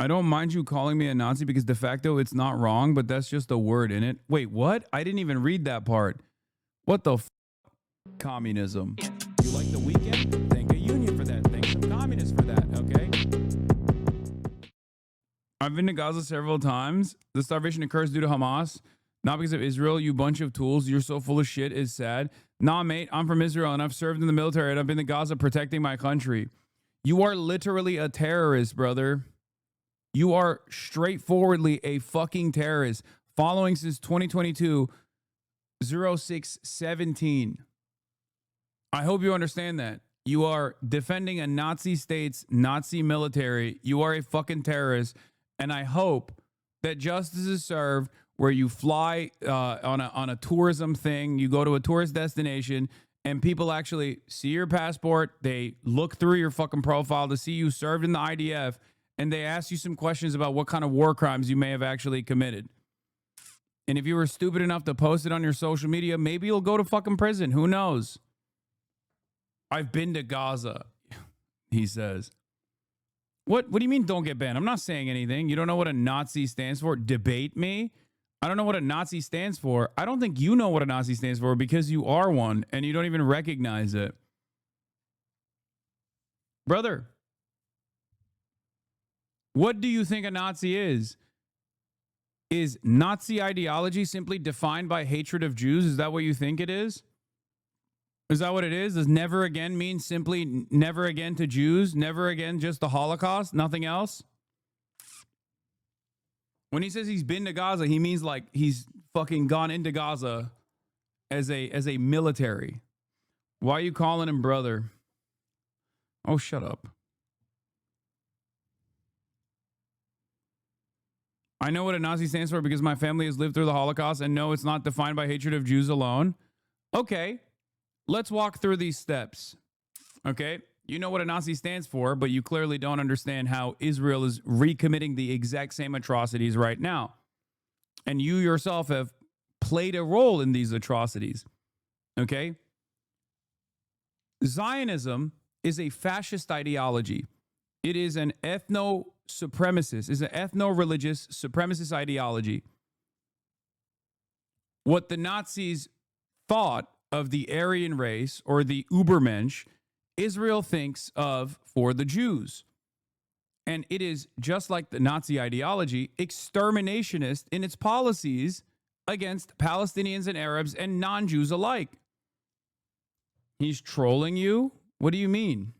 I don't mind you calling me a Nazi because de facto it's not wrong, but that's just a word in it. Wait, what? I didn't even read that part. What the communism? You like the weekend? Thank a union for that. Thank some communists for that, okay? I've been to Gaza several times. The starvation occurs due to Hamas, not because of Israel. You bunch of tools. You're so full of shit. It's sad. Nah, mate, I'm from Israel and I've served in the military and I've been to Gaza protecting my country. You are literally a terrorist, brother. You are straightforwardly a fucking terrorist. Following since 2022, 0617. I hope you understand that. You are defending a Nazi state's Nazi military. You are a fucking terrorist. And I hope that justice is served where you fly on a tourism thing. You go to a tourist destination and people actually see your passport. They look through your fucking profile to see you served in the IDF. And they ask you some questions about what kind of war crimes you may have actually committed. And if you were stupid enough to post it on your social media, maybe you'll go to fucking prison. Who knows? I've been to Gaza, he says. What do you mean don't get banned? I'm not saying anything. You don't know what a Nazi stands for? Debate me? I don't know what a Nazi stands for. I don't think you know what a Nazi stands for because you are one and you don't even recognize it. Brother, what do you think a Nazi is? Is Nazi ideology simply defined by hatred of Jews? Is that what you think it is? Is that what it is? Does never again mean simply never again to Jews? Never again just the Holocaust? Nothing else? When he says he's been to Gaza, he means like he's fucking gone into Gaza as a military. Why are you calling him brother? Oh, shut up. I know what a Nazi stands for because my family has lived through the Holocaust and no, it's not defined by hatred of Jews alone. Okay, let's walk through these steps. Okay, you know what a Nazi stands for, but you clearly don't understand how Israel is recommitting the exact same atrocities right now. And you yourself have played a role in these atrocities. Okay? Zionism is a fascist ideology. It is an ethno-supremacist, it's an ethno-religious supremacist ideology. What the Nazis thought of the Aryan race or the Übermensch, Israel thinks of for the Jews. And it is, just like the Nazi ideology, exterminationist in its policies against Palestinians and Arabs and non-Jews alike. He's trolling you? What do you mean?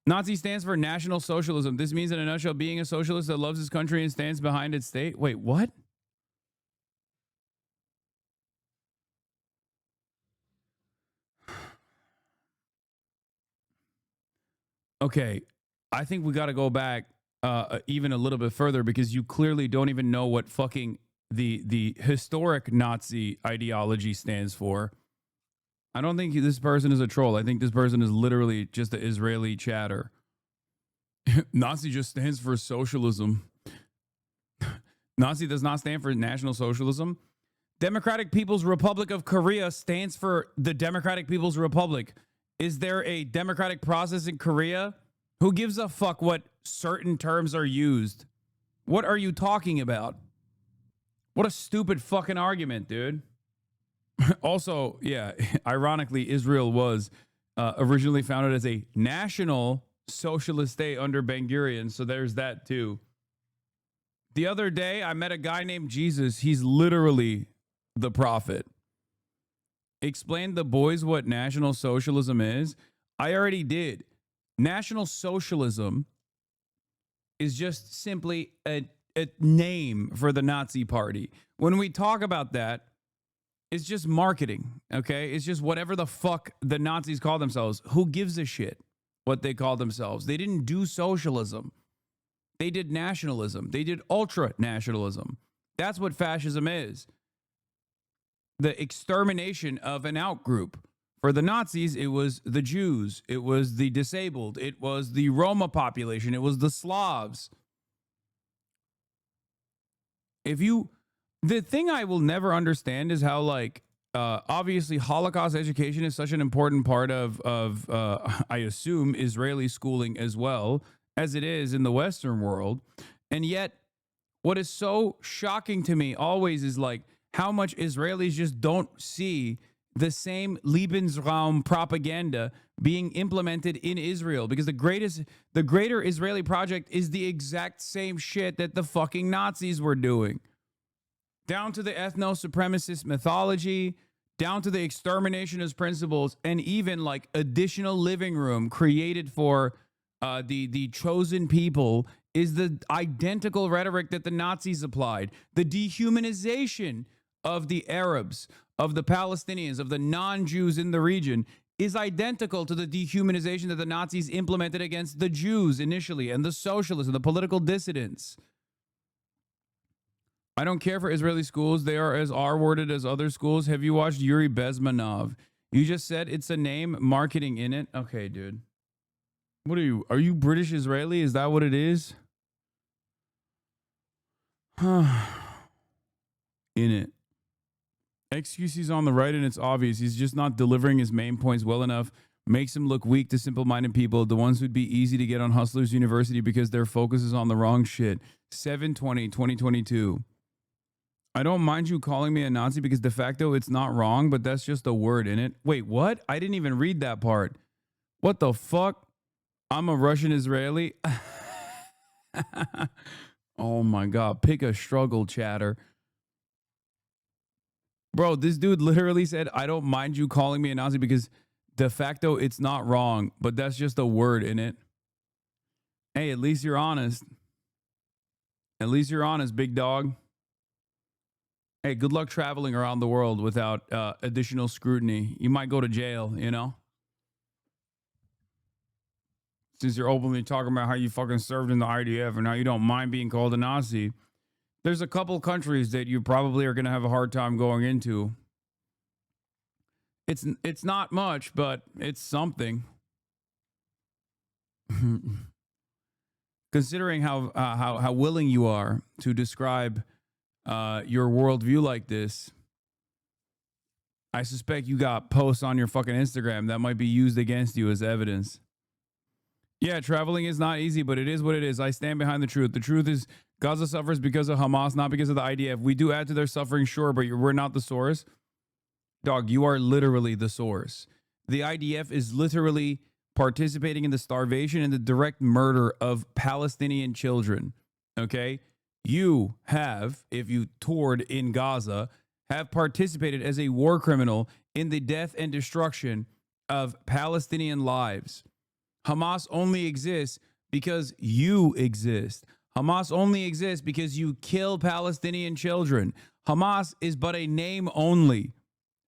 Nazi stands for National Socialism. This means, in a nutshell, being a socialist that loves his country and stands behind its state. Wait, what? Okay, I think we got to go back even a little bit further because you clearly don't even know what fucking the historic Nazi ideology stands for. I don't think this person is a troll. I think this person is literally just an Israeli chatter. Nazi just stands for socialism. Nazi does not stand for National Socialism. Democratic People's Republic of Korea stands for the Democratic People's Republic. Is there a democratic process in Korea? Who gives a fuck what certain terms are used? What are you talking about? What a stupid fucking argument, dude. Also, yeah, ironically, Israel was originally founded as a national socialist state under Ben Gurion, so there's that too. The other day, I met a guy named Jesus. He's literally the prophet. Explain the boys what National Socialism is. I already did. National Socialism is just simply a name for the Nazi Party. When we talk about that, it's just marketing, okay? It's just whatever the fuck the Nazis call themselves. Who gives a shit what they call themselves? They didn't do socialism. They did nationalism. They did ultra-nationalism. That's what fascism is. The extermination of an outgroup. For the Nazis, it was the Jews. It was the disabled. It was the Roma population. It was the Slavs. The thing I will never understand is how, like, obviously Holocaust education is such an important part of I assume, Israeli schooling as well. as it is in the Western world. And yet, what is so shocking to me always is like how much Israelis just don't see the same Lebensraum propaganda being implemented in Israel, because the greater Israeli project is the exact same shit that the fucking Nazis were doing. Down to the ethno-supremacist mythology, down to the exterminationist principles, and even like additional living room created for the chosen people is the identical rhetoric that the Nazis applied. The dehumanization of the Arabs, of the Palestinians, of the non-Jews in the region is identical to the dehumanization that the Nazis implemented against the Jews initially, and the socialists and the political dissidents. I don't care for Israeli schools. They are as R-worded as other schools. Have you watched Yuri Bezmenov? You just said it's a name, marketing in it. Okay, dude. What are you? Are you British Israeli? Is that what it is? In it. Excuses on the right, and it's obvious. He's just not delivering his main points well enough. Makes him look weak to simple-minded people, the ones who'd be easy to get on Hustlers University because their focus is on the wrong shit. 7/20/2022. I don't mind you calling me a Nazi because de facto it's not wrong, but that's just a word in it. Wait, what? I didn't even read that part. What the fuck? I'm a Russian Israeli. Oh my God. Pick a struggle, chatter. Bro, this dude literally said, I don't mind you calling me a Nazi because de facto it's not wrong, but that's just a word in it. Hey, at least you're honest. At least you're honest, big dog. Hey, good luck traveling around the world without additional scrutiny. You might go to jail, you know? Since you're openly talking about how you fucking served in the IDF and how you don't mind being called a Nazi. There's a couple countries that you probably are going to have a hard time going into. It's not much, but it's something. Considering how willing you are to describe your worldview like this, I suspect you got posts on your fucking Instagram that might be used against you as evidence. Yeah, traveling is not easy, but it is what it is. I stand behind the truth. The truth is Gaza suffers because of Hamas, not because of the IDF. We do add to their suffering, sure, but we're not the source. Dog, you are literally the source. The IDF is literally participating in the starvation and the direct murder of Palestinian children. Okay? You have, if you toured in Gaza, have participated as a war criminal in the death and destruction of Palestinian lives. Hamas only exists because you exist. Hamas only exists because you kill Palestinian children. Hamas is but a name only.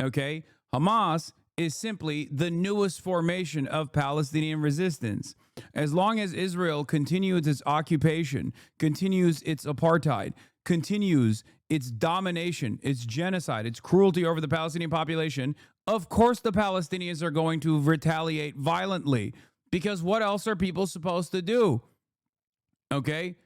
Okay? Hamas is simply the newest formation of Palestinian resistance. As long as Israel continues its occupation, continues its apartheid, continues its domination, its genocide, its cruelty over the Palestinian population, of course the Palestinians are going to retaliate violently. Because what else are people supposed to do? Okay?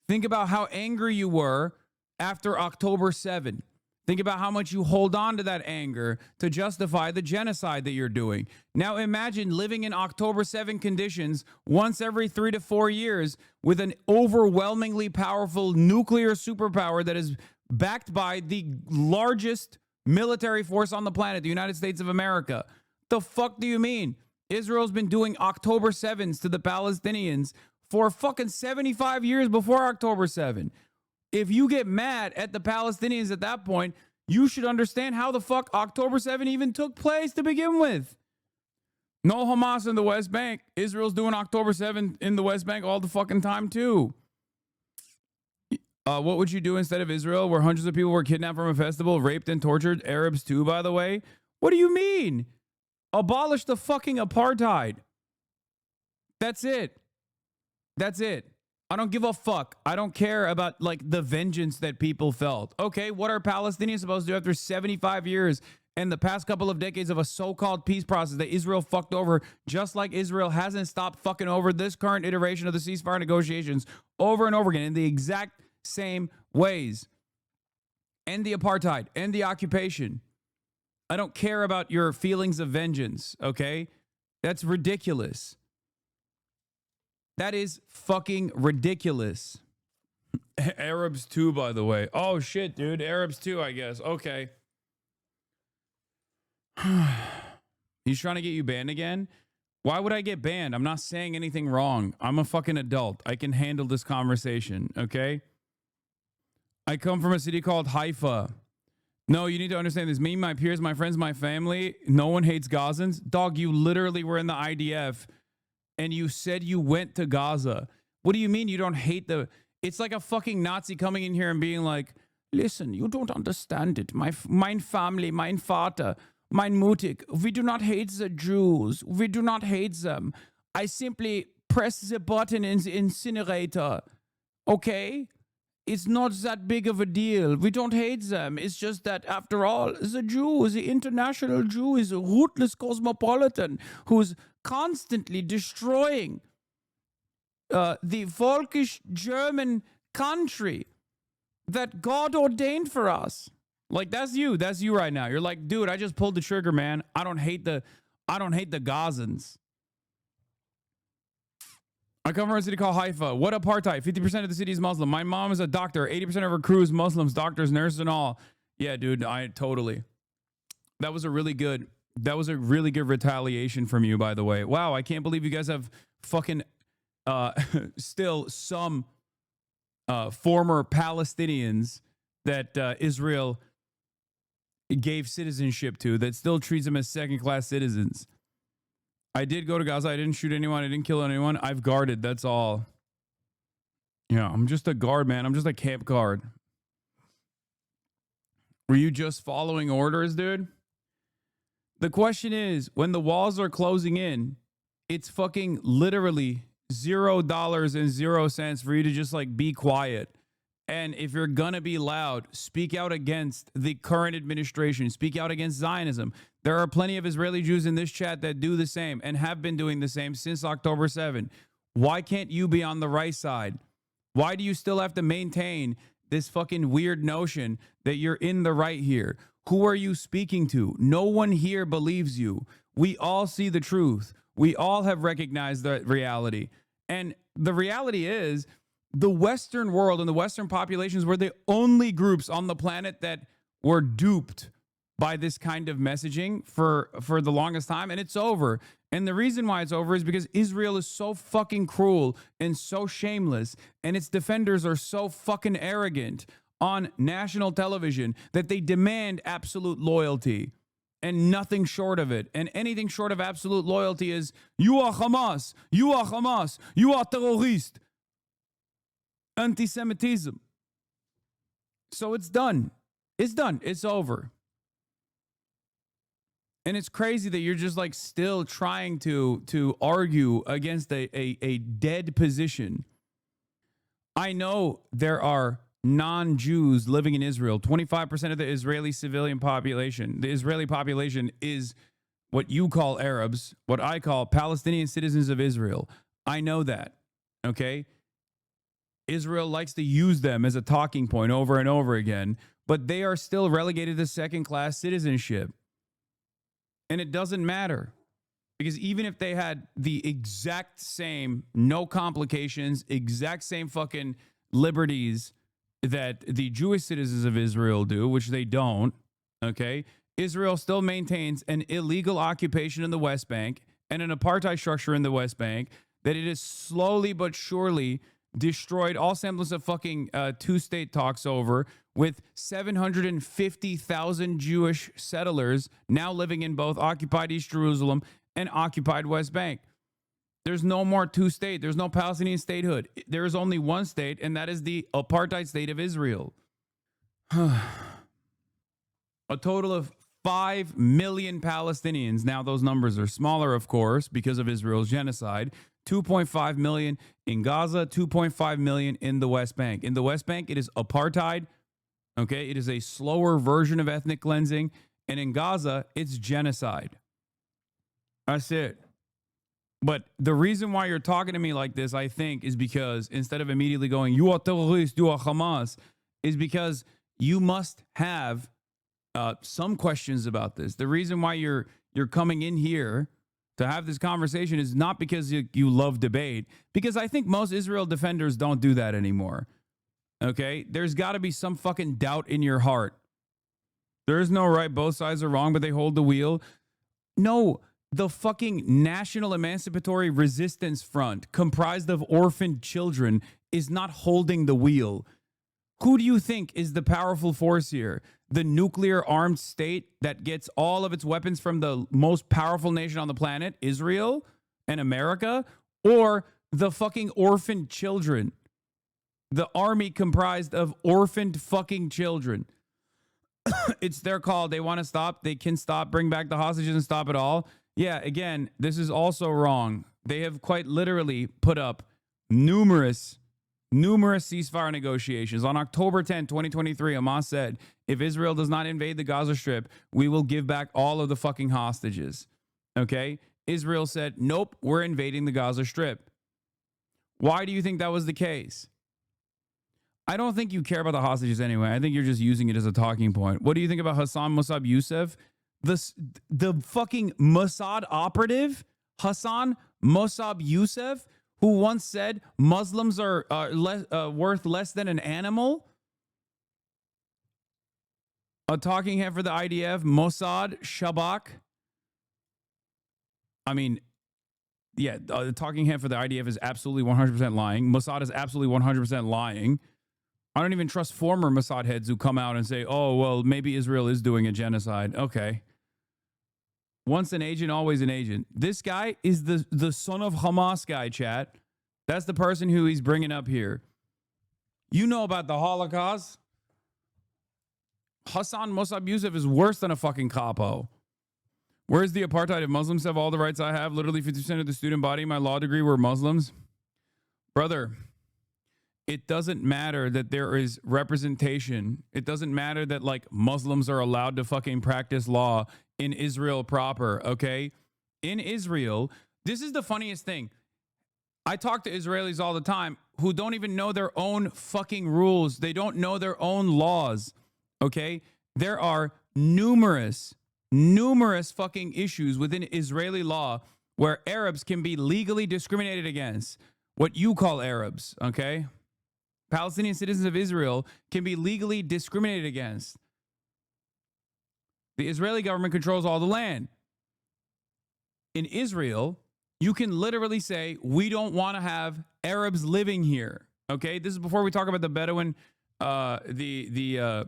Think about how angry you were after October 7. Think about how much you hold on to that anger to justify the genocide that you're doing. Now imagine living in October 7 conditions once every 3 to 4 years with an overwhelmingly powerful nuclear superpower that is backed by the largest military force on the planet, the United States of America. The fuck do you mean? Israel's been doing October 7s to the Palestinians for fucking 75 years before October 7. If you get mad at the Palestinians at that point, you should understand how the fuck October 7 even took place to begin with. No Hamas in the West Bank. Israel's doing October 7 in the West Bank all the fucking time too. What would you do instead of Israel, where hundreds of people were kidnapped from a festival, raped and tortured? Arabs too, by the way. What do you mean? Abolish the fucking apartheid. That's it. That's it. I don't give a fuck. I don't care about like the vengeance that people felt. Okay, what are Palestinians supposed to do after 75 years and the past couple of decades of a so-called peace process that Israel fucked over, just like Israel hasn't stopped fucking over this current iteration of the ceasefire negotiations over and over again in the exact same ways. End the apartheid, end the occupation. I don't care about your feelings of vengeance, okay? That's ridiculous. That is fucking ridiculous. Arabs too, by the way. Oh shit, dude. Arabs too, I guess. Okay. He's trying to get you banned again? Why would I get banned? I'm not saying anything wrong. I'm a fucking adult. I can handle this conversation, okay? I come from a city called Haifa. No, you need to understand this. Me, my peers, my friends, my family, no one hates Gazans. Dog, you literally were in the IDF and you said you went to Gaza. What do you mean you don't hate the... It's like a fucking Nazi coming in here and being like, listen, you don't understand it. Mein family, mein Vater, mein Mutig, we do not hate the Jews. We do not hate them. I simply press the button in the incinerator. Okay? It's not that big of a deal. We don't hate them. It's just that, after all, the Jew, the international Jew, is a ruthless cosmopolitan who's constantly destroying the Volkish German country that God ordained for us. Like, that's you. That's you right now. You're like, dude, I just pulled the trigger, man. I don't hate the Gazans. I come from a city called Haifa. What apartheid? 50% of the city is Muslim. My mom is a doctor. 80% of her crew is Muslims, doctors, nurses, and all. Yeah, dude, I totally. That was a really good retaliation from you, by the way. Wow, I can't believe you guys have fucking still some former Palestinians that Israel gave citizenship to that still treats them as second-class citizens. I did go to Gaza. I didn't shoot anyone. I didn't kill anyone. I've guarded. That's all. Yeah, I'm just a guard, man. I'm just a camp guard. Were you just following orders, dude? The question is, when the walls are closing in, it's fucking literally $0 for you to just like be quiet. And if you're gonna be loud, speak out against the current administration. Speak out against Zionism. There are plenty of Israeli Jews in this chat that do the same and have been doing the same since October 7. Why can't you be on the right side? Why do you still have to maintain this fucking weird notion that you're in the right here? Who are you speaking to? No one here believes you. We all see the truth. We all have recognized the reality. And the reality is, the Western world and the Western populations were the only groups on the planet that were duped by this kind of messaging for the longest time, and it's over. And the reason why it's over is because Israel is so fucking cruel and so shameless, and its defenders are so fucking arrogant on national television that they demand absolute loyalty and nothing short of it. And anything short of absolute loyalty is, you are Hamas, you are Hamas, you are terrorist. Anti-Semitism. So it's done. It's done. It's over. And it's crazy that you're just like still trying to argue against a dead position. I know there are non-Jews living in Israel. 25% of the Israeli civilian population. The Israeli population is what you call Arabs, what I call Palestinian citizens of Israel. I know that. Okay? Israel likes to use them as a talking point over and over again, but they are still relegated to second-class citizenship. And it doesn't matter, because even if they had the exact same, no complications, exact same fucking liberties that the Jewish citizens of Israel do, which they don't, okay, Israel still maintains an illegal occupation in the West Bank and an apartheid structure in the West Bank that it is slowly but surely destroyed all semblance of fucking two-state talks over, with 750,000 Jewish settlers now living in both occupied East Jerusalem and occupied West Bank. There's no more two-state. There's no Palestinian statehood. There is only one state, and that is the apartheid state of Israel. A total of 5 million Palestinians. Now, those numbers are smaller, of course, because of Israel's genocide. 2.5 million in Gaza, 2.5 million in the West Bank. In the West Bank, it is apartheid. Okay, it is a slower version of ethnic cleansing. And in Gaza, it's genocide. That's it. But the reason why you're talking to me like this, I think, is because instead of immediately going, you are terrorist, you are Hamas, is because you must have some questions about this. The reason why you're coming in here to have this conversation is not because you love debate, because I think most Israel defenders don't do that anymore. Okay? There's got to be some fucking doubt in your heart. There is no right, both sides are wrong, but they hold the wheel. No, the fucking National Emancipatory Resistance Front, comprised of orphaned children, is not holding the wheel. Who do you think is the powerful force here? The nuclear armed state that gets all of its weapons from the most powerful nation on the planet, Israel and America, or the fucking orphaned children? The army comprised of orphaned fucking children. It's their call. They want to stop. They can stop, bring back the hostages and stop it all. Yeah, again, this is also wrong. They have quite literally put up numerous ceasefire negotiations. On October 10, 2023, Hamas said, if Israel does not invade the Gaza Strip, we will give back all of the fucking hostages. Okay? Israel said, nope, we're invading the Gaza Strip. Why do you think that was the case? I don't think you care about the hostages anyway. I think you're just using it as a talking point. What do you think about Hassan Mossab Youssef? The fucking Mossad operative, Hassan Mossab Youssef, who once said Muslims are worth less than an animal? A talking head for the IDF, Mossad, Shabak. I mean, yeah, the talking head for the IDF is absolutely 100% lying. Mossad is absolutely 100% lying. I don't even trust former Mossad heads who come out and say, oh, well, maybe Israel is doing a genocide. Okay. Once an agent, always an agent. This guy is the son of Hamas guy, chat. That's the person who he's bringing up here. You know about the Holocaust. Hassan Mossab Youssef is worse than a fucking capo. Where's the apartheid? If Muslims have all the rights I have, literally 50% of the student body in my law degree were Muslims. Brother, it doesn't matter that there is representation. It doesn't matter that like Muslims are allowed to fucking practice law in Israel proper, okay? In Israel, this is the funniest thing. I talk to Israelis all the time who don't even know their own fucking rules. They don't know their own laws, okay? There are numerous fucking issues within Israeli law where Arabs can be legally discriminated against. What you call Arabs, okay? Palestinian citizens of Israel can be legally discriminated against. The Israeli government controls all the land. In Israel, you can literally say, we don't want to have Arabs living here. Okay, this is before we talk about the Bedouin, the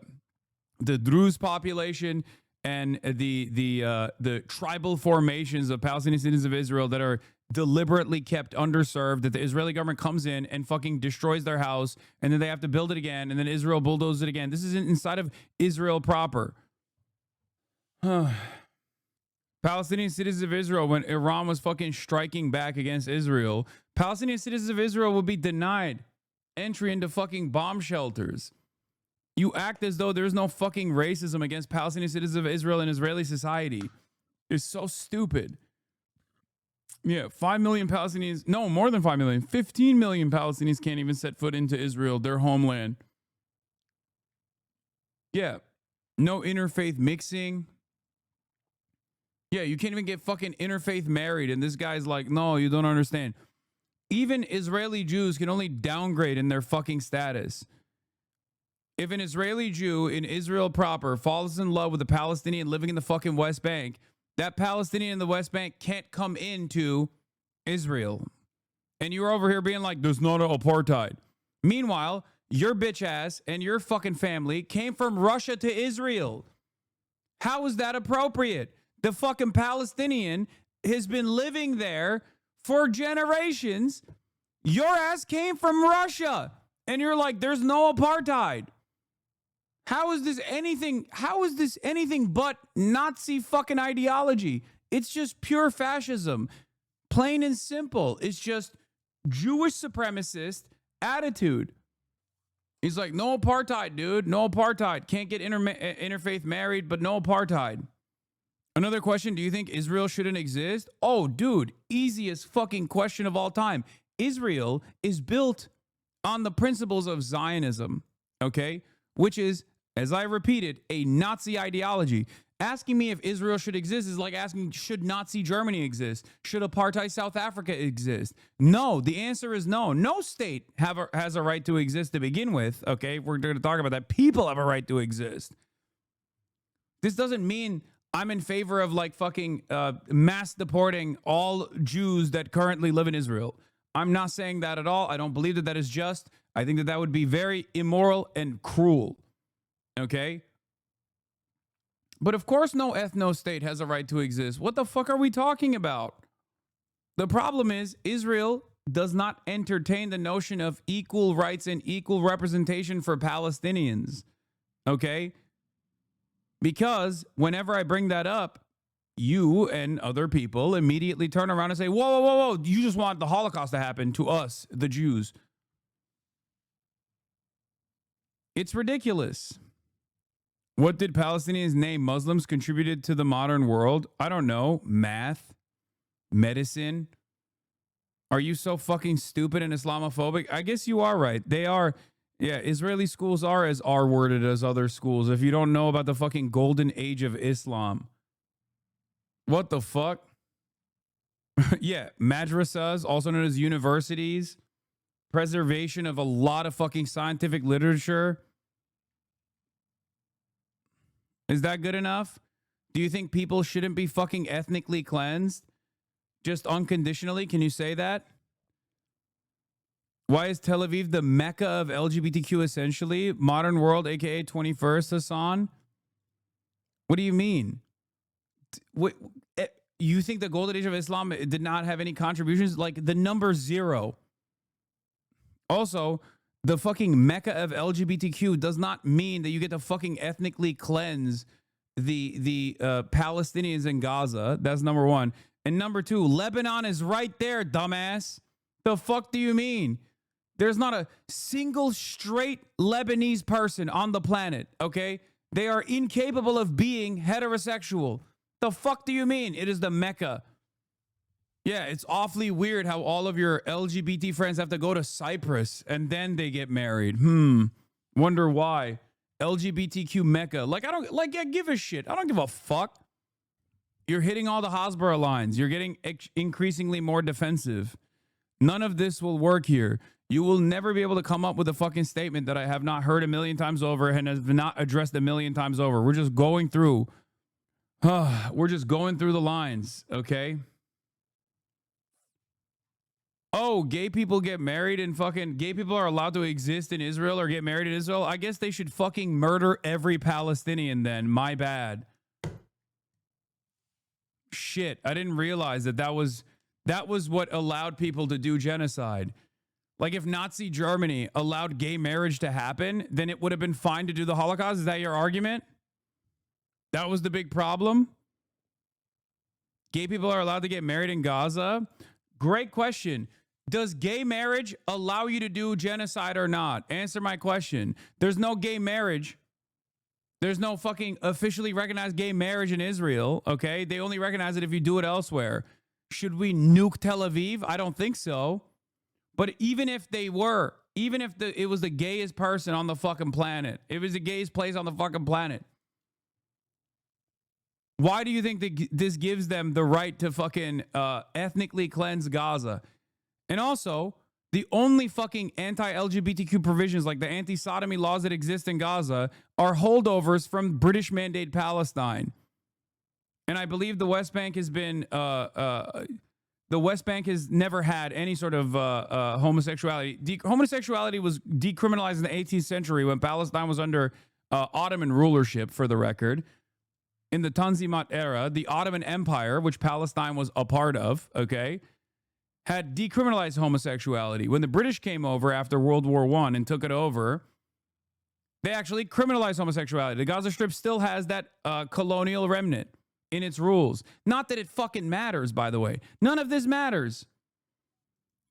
Druze population and the tribal formations of Palestinian citizens of Israel that are deliberately kept underserved, that the Israeli government comes in and fucking destroys their house, and then they have to build it again, and then Israel bulldozes it again. This is inside of Israel proper. Palestinian citizens of Israel, when Iran was fucking striking back against Israel, Palestinian citizens of Israel will be denied entry into fucking bomb shelters. You act as though there's no fucking racism against Palestinian citizens of Israel in Israeli society. It's so stupid. Yeah, 5 million Palestinians, no, more than 5 million, 15 million Palestinians can't even set foot into Israel, their homeland. Yeah, no interfaith mixing. Yeah, you can't even get fucking interfaith married. And this guy's like, no, you don't understand. Even Israeli Jews can only downgrade in their fucking status. If an Israeli Jew in Israel proper falls in love with a Palestinian living in the fucking West Bank, that Palestinian in the West Bank can't come into Israel. And you're over here being like, there's not an apartheid. Meanwhile, your bitch ass and your fucking family came from Russia to Israel. How is that appropriate? The fucking Palestinian has been living there for generations. Your ass came from Russia. And you're like, there's no apartheid. How is this anything but Nazi fucking ideology? It's just pure fascism. Plain and simple. It's just Jewish supremacist attitude. He's like, no apartheid, dude. No apartheid. Can't get interfaith married, but no apartheid. Another question, do you think Israel shouldn't exist? Oh, dude, easiest fucking question of all time. Israel is built on the principles of Zionism, okay? Which is, as I repeated, a Nazi ideology. Asking me if Israel should exist is like asking, should Nazi Germany exist? Should apartheid South Africa exist? No, the answer is no. No state has a right to exist to begin with, okay? We're going to talk about that. People have a right to exist. This doesn't mean I'm in favor of like fucking mass deporting all Jews that currently live in Israel. I'm not saying that at all. I don't believe that that is just. I think that that would be very immoral and cruel, okay? But of course, no ethno-state has a right to exist. What the fuck are we talking about? The problem is Israel does not entertain the notion of equal rights and equal representation for Palestinians. Okay? Because whenever I bring that up, you and other people immediately turn around and say, whoa, whoa, whoa, whoa, you just want the Holocaust to happen to us, the Jews. It's ridiculous. What did Palestinians name Muslims contributed to the modern world? I don't know. Math? Medicine? Are you so fucking stupid and Islamophobic? I guess you are right. They are. Yeah, Israeli schools are as R-worded as other schools. If you don't know about the fucking golden age of Islam. What the fuck? Yeah, madrasas, also known as universities. Preservation of a lot of fucking scientific literature. Is that good enough? Do you think people shouldn't be fucking ethnically cleansed? Just unconditionally? Can you say that? Why is Tel Aviv the Mecca of LGBTQ essentially? Modern world, aka 21st, Hasan? What do you mean? What, you think the golden age of Islam did not have any contributions? Like the number 0. Also, the fucking Mecca of LGBTQ does not mean that you get to fucking ethnically cleanse the Palestinians in Gaza. That's number 1. And number 2, Lebanon is right there, dumbass. The fuck do you mean? There's not a single straight Lebanese person on the planet, okay? They are incapable of being heterosexual. The fuck do you mean? It is the Mecca. Yeah, it's awfully weird how all of your LGBT friends have to go to Cyprus and then they get married. Wonder why. LGBTQ Mecca. Like, I don't, like, yeah, give a shit. I don't give a fuck. You're hitting all the Hasbara lines. You're getting increasingly more defensive. None of this will work here. You will never be able to come up with a fucking statement that I have not heard a million times over and have not addressed a million times over. We're just going through. We're just going through the lines, okay? Oh, gay people get married and fucking gay people are allowed to exist in Israel or get married in Israel? I guess they should fucking murder every Palestinian then. My bad. Shit, I didn't realize that was what allowed people to do genocide. Like if Nazi Germany allowed gay marriage to happen, then it would have been fine to do the Holocaust. Is that your argument? That was the big problem? Gay people are allowed to get married in Gaza? Great question. Does gay marriage allow you to do genocide or not? Answer my question. There's no gay marriage. There's no fucking officially recognized gay marriage in Israel, okay? They only recognize it if you do it elsewhere. Should we nuke Tel Aviv? I don't think so. But even if they were, even if it was the gayest person on the fucking planet, it was the gayest place on the fucking planet, why do you think that this gives them the right to fucking ethnically cleanse Gaza? And also, the only fucking anti-LGBTQ provisions like the anti-sodomy laws that exist in Gaza are holdovers from British-mandated Palestine. And I believe the West Bank has been, the West Bank has never had any sort of homosexuality. Homosexuality was decriminalized in the 18th century when Palestine was under Ottoman rulership, for the record. In the Tanzimat era, the Ottoman Empire, which Palestine was a part of, okay, had decriminalized homosexuality. When the British came over after World War I and took it over, they actually criminalized homosexuality. The Gaza Strip still has that colonial remnant in its rules. Not that it fucking matters, by the way. None of this matters.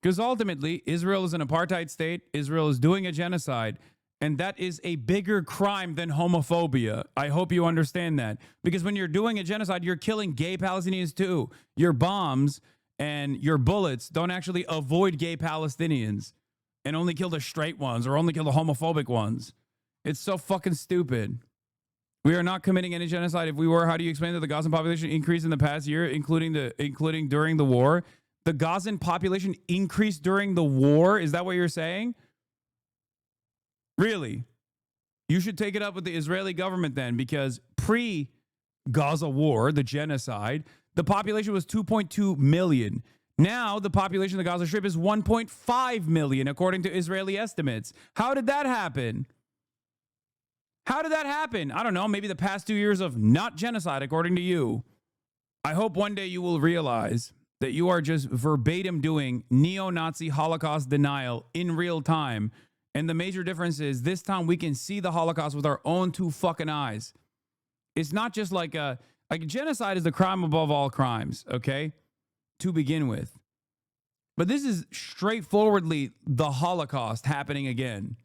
Because ultimately, Israel is an apartheid state. Israel is doing a genocide. And that is a bigger crime than homophobia. I hope you understand that. Because when you're doing a genocide, you're killing gay Palestinians too. Your bombs and your bullets don't actually avoid gay Palestinians and only kill the straight ones or only kill the homophobic ones. It's so fucking stupid. We are not committing any genocide. If we were, how do you explain that the Gazan population increased in the past year, including during the war? The Gazan population increased during the war? Is that what you're saying? Really? You should take it up with the Israeli government then, because pre-Gaza war, the genocide, the population was 2.2 million. Now the population of the Gaza Strip is 1.5 million, according to Israeli estimates. How did that happen? How did that happen? I don't know. Maybe the past 2 years of not genocide, according to you. I hope one day you will realize that you are just verbatim doing neo-Nazi Holocaust denial in real time. And the major difference is this time we can see the Holocaust with our own two fucking eyes. It's not just like genocide is the crime above all crimes, okay? To begin with. But this is straightforwardly the Holocaust happening again.